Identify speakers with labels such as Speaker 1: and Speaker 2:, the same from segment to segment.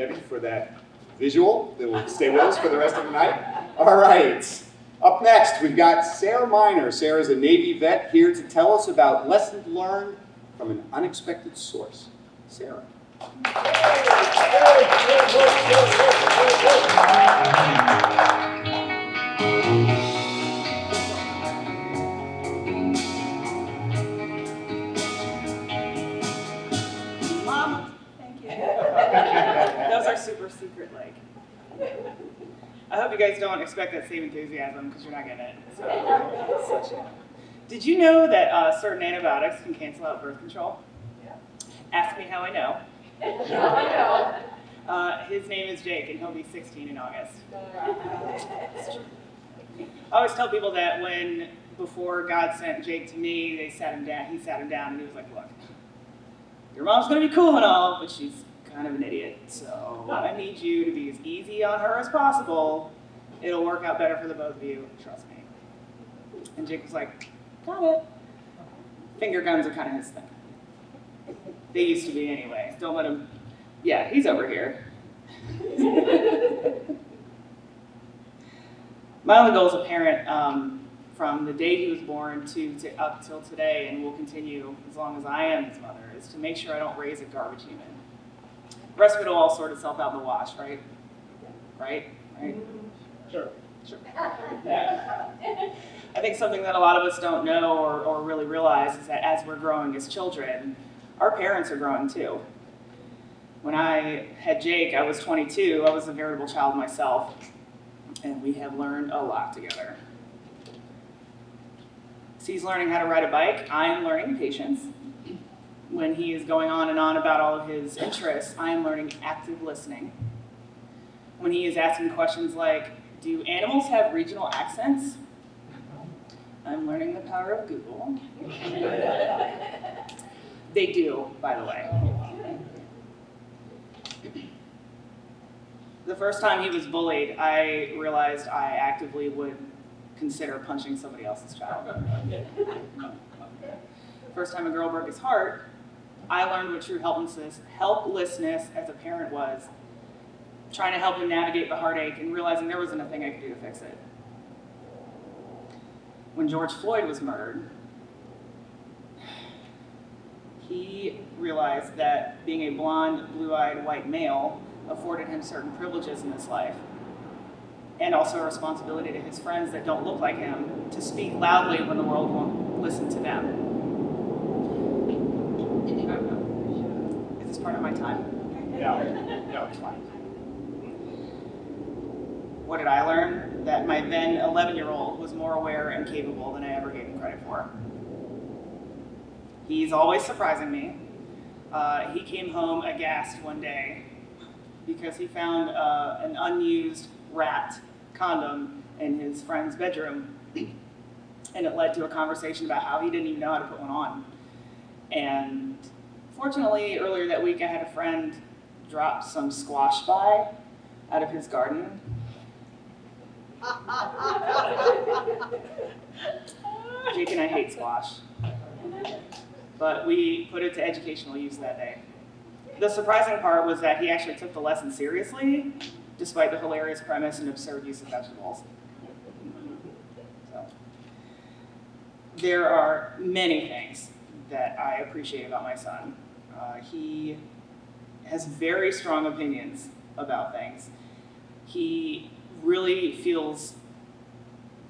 Speaker 1: Debbie, for that visual that will stay with us for the rest of the night. All right. Up next, we've got Sara Minor. Sarah's a Navy vet here to tell us about lessons learned from an unexpected source. Sara.
Speaker 2: Mom, thank you. Those are super secret, like. I hope you guys don't expect that same enthusiasm because you're not getting it. So, did you know that certain antibiotics can cancel out birth control? Yeah. Ask me how I know. His name is Jake, and he'll be 16 in August. I always tell people that before God sent Jake to me, he sat him down, and he was like, look, your mom's going to be cool and all, but she's kind of an idiot, so I need you to be as easy on her as possible. It'll work out better for the both of you, trust me. And Jake was like, got it. Finger guns are kind of his thing. They used to be anyway. Don't let him, yeah, he's over here. My only goal as a parent, from the day he was born up till today, and will continue as long as I am his mother, is to make sure I don't raise a garbage human. The rest of it will all sort itself out in the wash, right? Right? Sure. Yeah. I think something that a lot of us don't know or really realize is that as we're growing as children, our parents are growing too. When I had Jake, I was 22. I was a veritable child myself, and we have learned a lot together. So he's learning how to ride a bike. I'm learning patience. When he is going on and on about all of his interests, I am learning active listening. When he is asking questions like, do animals have regional accents? I'm learning the power of Google. They do, by the way. The first time he was bullied, I realized I actively would consider punching somebody else's child. First time a girl broke his heart, I learned what true helplessness as a parent was, trying to help him navigate the heartache and realizing there wasn't a thing I could do to fix it. When George Floyd was murdered, he realized that being a blonde, blue-eyed white male afforded him certain privileges in this life, and also a responsibility to his friends that don't look like him to speak loudly when the world won't listen to them. Is this part of my time?
Speaker 1: No, it's fine.
Speaker 2: What did I learn? That my then 11-year-old was more aware and capable than I ever gave him credit for. He's always surprising me. He came home aghast one day because he found an unused wrapped condom in his friend's bedroom, and it led to a conversation about how he didn't even know how to put one on. And fortunately, earlier that week, I had a friend drop some squash by out of his garden. Jake and I hate squash, but we put it to educational use that day. The surprising part was that he actually took the lesson seriously, despite the hilarious premise and absurd use of vegetables. So, there are many things that I appreciate about my son. He has very strong opinions about things. He really feels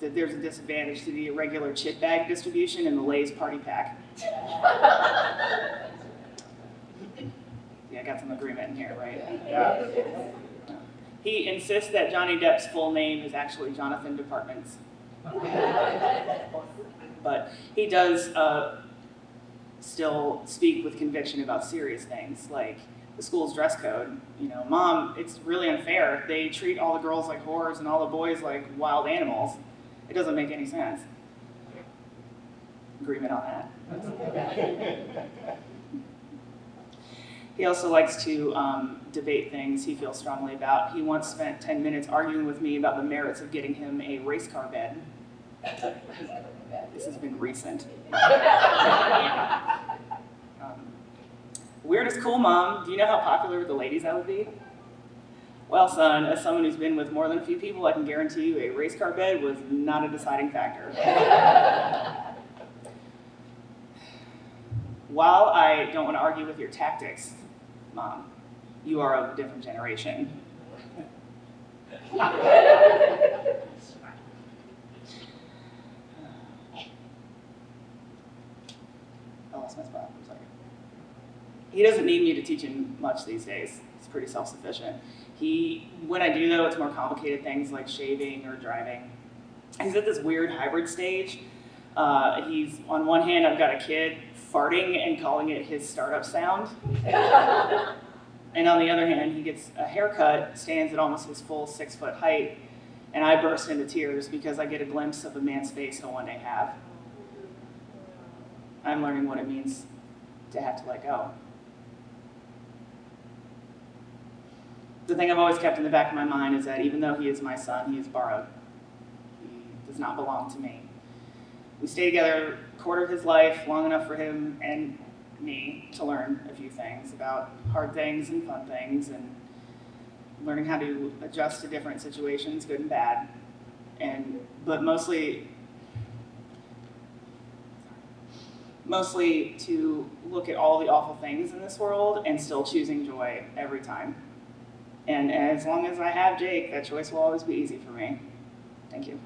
Speaker 2: that there's a disadvantage to the irregular chip bag distribution in the Lay's party pack. Yeah, I got some agreement in here, right? Yeah. He insists that Johnny Depp's full name is actually Jonathan Departments. But he does still speak with conviction about serious things, like the school's dress code. You know, Mom, it's really unfair. They treat all the girls like whores and all the boys like wild animals. It doesn't make any sense. Agreement on that. He also likes to debate things he feels strongly about. He once spent 10 minutes arguing with me about the merits of getting him a race car bed. This has been recent. Weird is cool, Mom. Do you know how popular with the ladies I would be? Well, son, as someone who's been with more than a few people, I can guarantee you a race car bed was not a deciding factor. While I don't want to argue with your tactics, Mom, you are of a different generation. I lost my spot for a second. He doesn't need me to teach him much these days. He's pretty self-sufficient. When I do though, it's more complicated things like shaving or driving. He's at this weird hybrid stage. He's, on one hand, I've got a kid farting and calling it his startup sound. And on the other hand, he gets a haircut, stands at almost his full 6-foot height, and I burst into tears because I get a glimpse of a man's face he'll one day have. I'm learning what it means to have to let go. The thing I've always kept in the back of my mind is that even though he is my son, he is borrowed. He does not belong to me. We stayed together a quarter of his life, long enough for him and me to learn a few things about hard things and fun things, and learning how to adjust to different situations, good and bad, but mostly to look at all the awful things in this world and still choosing joy every time. And as long as I have Jake, that choice will always be easy for me. Thank you.